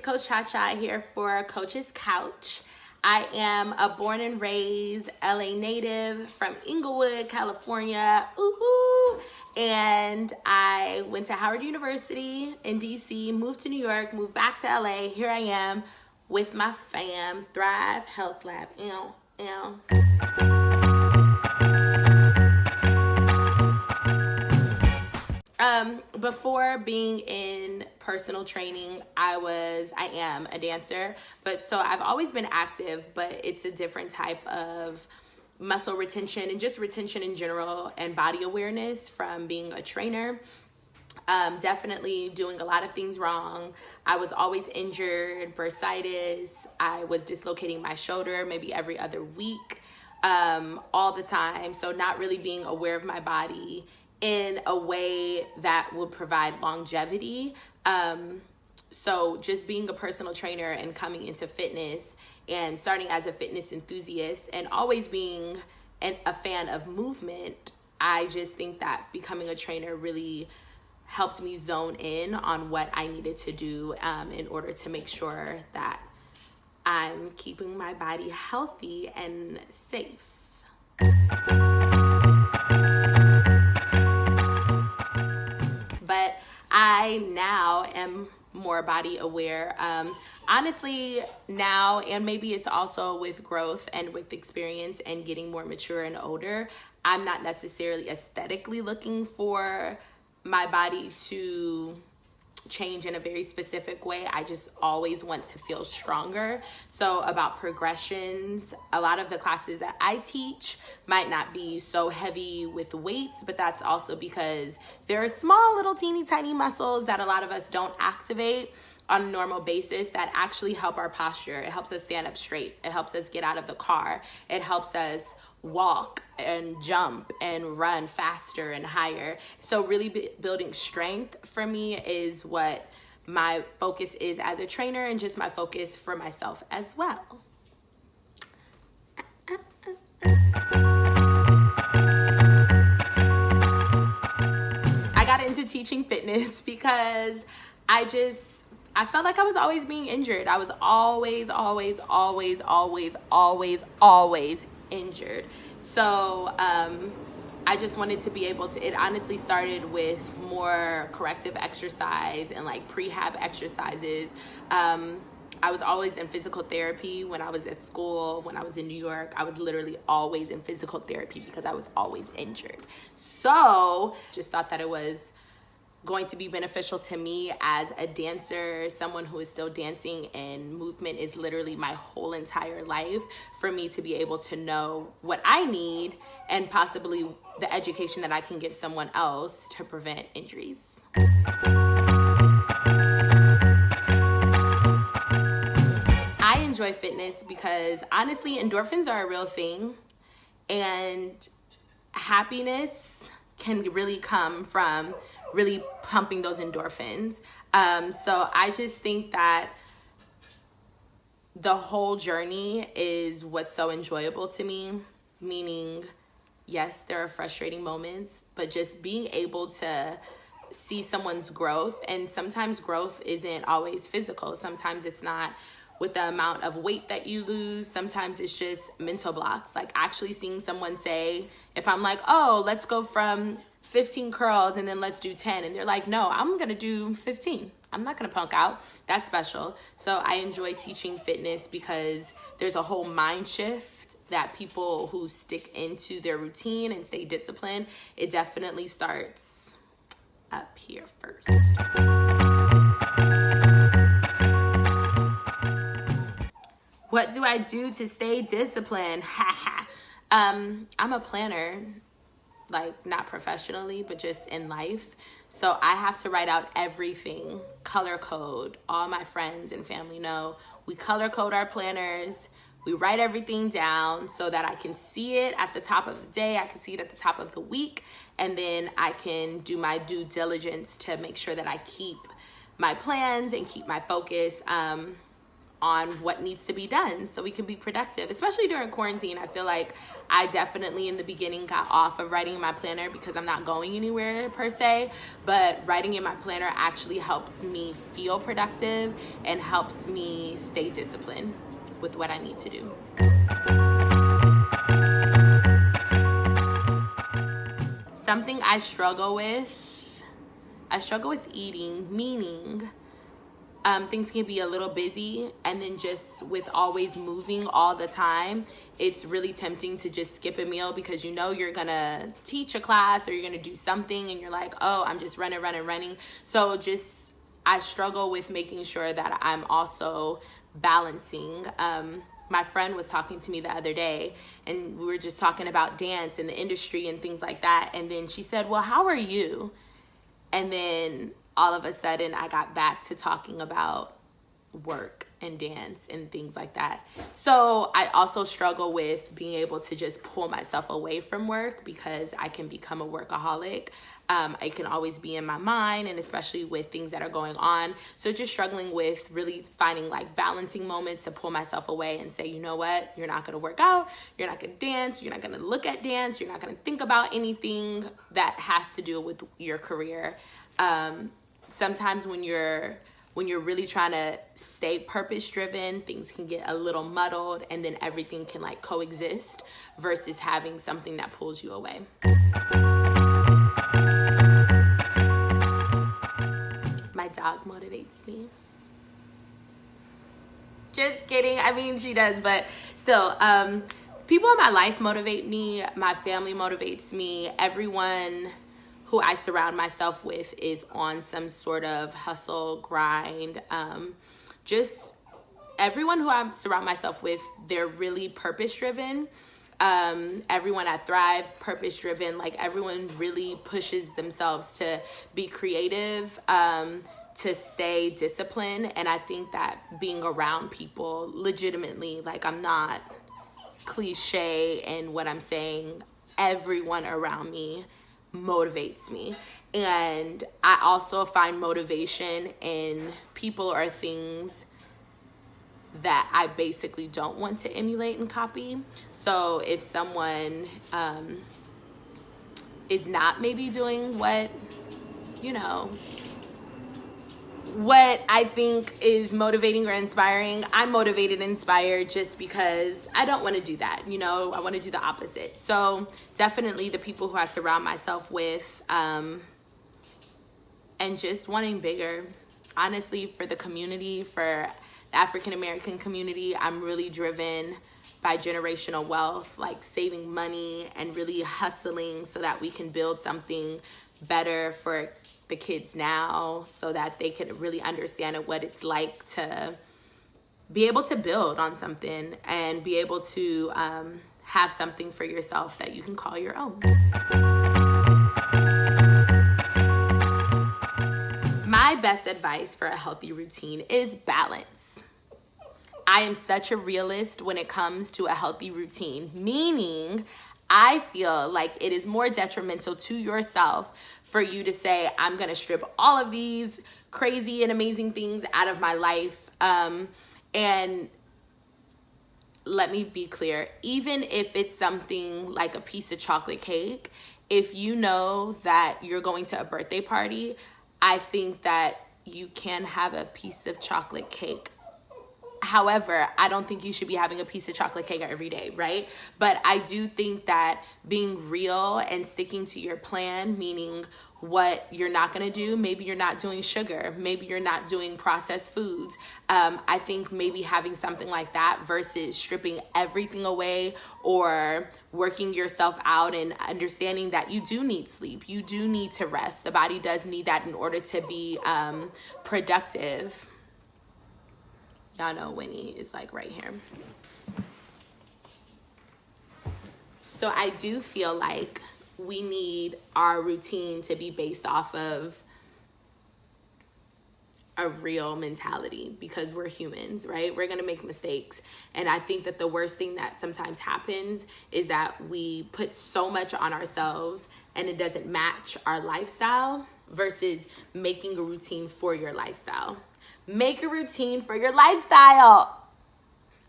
Coach Chacha here for Coach's Couch. I am a born and raised LA native from Inglewood, California. Ooh, and I went to Howard University in DC, moved to New York, moved back to LA. Here I am with my fam, Thrive Health Lab. Before being in personal training, I am a dancer, but so I've always been active, but it's a different type of muscle retention and just retention in general and body awareness from being a trainer. Definitely doing a lot of things wrong. I was always injured, bursitis. I was dislocating my shoulder maybe every other week, all the time. So not really being aware of my body in a way that would provide longevity. So just being a personal trainer and coming into fitness and starting as a fitness enthusiast and always being a fan of movement, I just think that becoming a trainer really helped me zone in on what I needed to do in order to make sure that I'm keeping my body healthy and safe. But I now am more body aware. Honestly, now, and maybe it's also with growth and with experience and getting more mature and older, I'm not necessarily aesthetically looking for my body to change in a very specific way. I just always want to feel stronger. So about progressions, a lot of the classes that I teach might not be so heavy with weights, but that's also because there are small little teeny tiny muscles that a lot of us don't activate on a normal basis that actually help our posture. It helps us stand up straight. It helps us get out of the car. It helps us walk and jump and run faster and higher. So really building strength for me is what my focus is as a trainer and just my focus for myself as well. I got into teaching fitness because I felt like I was always being injured. I was always injured. So I just wanted to be able to, it honestly started with more corrective exercise and like prehab exercises. I was always in physical therapy when I was at school. When I was in New York, I was literally always in physical therapy because I was always injured. So just thought that it was going to be beneficial to me as a dancer, someone who is still dancing, and movement is literally my whole entire life, for me to be able to know what I need and possibly the education that I can give someone else to prevent injuries. I enjoy fitness because honestly, endorphins are a real thing, and happiness can really come from really pumping those endorphins. So I just think that the whole journey is what's so enjoyable to me, meaning, yes, there are frustrating moments, but just being able to see someone's growth, and sometimes growth isn't always physical. Sometimes it's not with the amount of weight that you lose. Sometimes it's just mental blocks. Like actually seeing someone say, if I'm like, oh, let's go from 15 curls and then let's do 10. And they're like, no, I'm going to do 15. I'm not going to punk out. That's special. So I enjoy teaching fitness because there's a whole mind shift that people who stick into their routine and stay disciplined, it definitely starts up here first. What do I do to stay disciplined? I'm a planner. Like not professionally, but just in life. So I have to write out everything, color code. All my friends and family know we color code our planners. We write everything down so that I can see it at the top of the day. I can see it at the top of the week. And then I can do my due diligence to make sure that I keep my plans and keep my focus on what needs to be done so we can be productive, especially during quarantine. I feel like I definitely in the beginning got off of writing in my planner because I'm not going anywhere per se, but writing in my planner actually helps me feel productive and helps me stay disciplined with what I need to do. Something I struggle with eating, meaning things can be a little busy, and then just with always moving all the time, it's really tempting to just skip a meal because you know you're gonna teach a class or you're gonna do something and you're like, oh, I'm just running. So just, I struggle with making sure that I'm also balancing. My friend was talking to me the other day and we were just talking about dance and the industry and things like that. And then she said, well, how are you? And then all of a sudden I got back to talking about work and dance and things like that. So I also struggle with being able to just pull myself away from work because I can become a workaholic. I can always be in my mind, and especially with things that are going on. So just struggling with really finding like balancing moments to pull myself away and say, you know what, you're not going to work out, you're not going to dance, you're not going to look at dance, you're not going to think about anything that has to do with your career. Sometimes when you're really trying to stay purpose driven, things can get a little muddled and then everything can like coexist versus having something that pulls you away. My dog motivates me. Just kidding. I mean, she does, but still, people in my life motivate me. My family motivates me. Everyone who I surround myself with is on some sort of hustle, grind. Just everyone who I surround myself with, they're really purpose-driven. Everyone at Thrive, purpose-driven. Like everyone really pushes themselves to be creative, to stay disciplined. And I think that being around people legitimately, like I'm not cliche in what I'm saying, everyone around me motivates me. And I also find motivation in people or things that I basically don't want to emulate and copy. So if someone is not maybe doing what I think is motivating or inspiring, I'm motivated and inspired just because I don't want to do that. I want to do the opposite. So definitely the people who I surround myself with, and just wanting bigger. Honestly, for the community, for the African-American community, I'm really driven by generational wealth, like saving money and really hustling so that we can build something better for the kids now, so that they can really understand what it's like to be able to build on something and be able to have something for yourself that you can call your own. My best advice for a healthy routine is balance. I am such a realist when it comes to a healthy routine, meaning I feel like it is more detrimental to yourself for you to say, I'm going to strip all of these crazy and amazing things out of my life. And let me be clear, even if it's something like a piece of chocolate cake, if you know that you're going to a birthday party, I think that you can have a piece of chocolate cake. However, I don't think you should be having a piece of chocolate cake every day, right? But I do think that being real and sticking to your plan, meaning what you're not going to do, maybe you're not doing sugar, maybe you're not doing processed foods. I think maybe having something like that versus stripping everything away or working yourself out and understanding that you do need sleep. You do need to rest. The body does need that in order to be productive. Y'all know Winnie is like right here. So I do feel like we need our routine to be based off of a real mentality because we're humans, right? We're going to make mistakes. And I think that the worst thing that sometimes happens is that we put so much on ourselves and it doesn't match our lifestyle versus making a routine for your lifestyle. Make a routine for your lifestyle.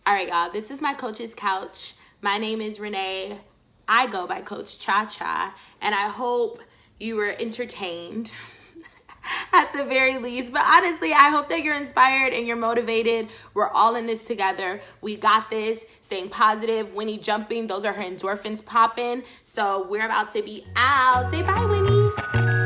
All right, y'all, this is my coach's couch. My name is Renee. I go by Coach Chacha, and I hope you were entertained at the very least. But honestly, I hope that you're inspired and you're motivated. We're all in this together. We got this. Staying positive. Winnie jumping. Those are her endorphins popping. So we're about to be out. Say bye, Winnie.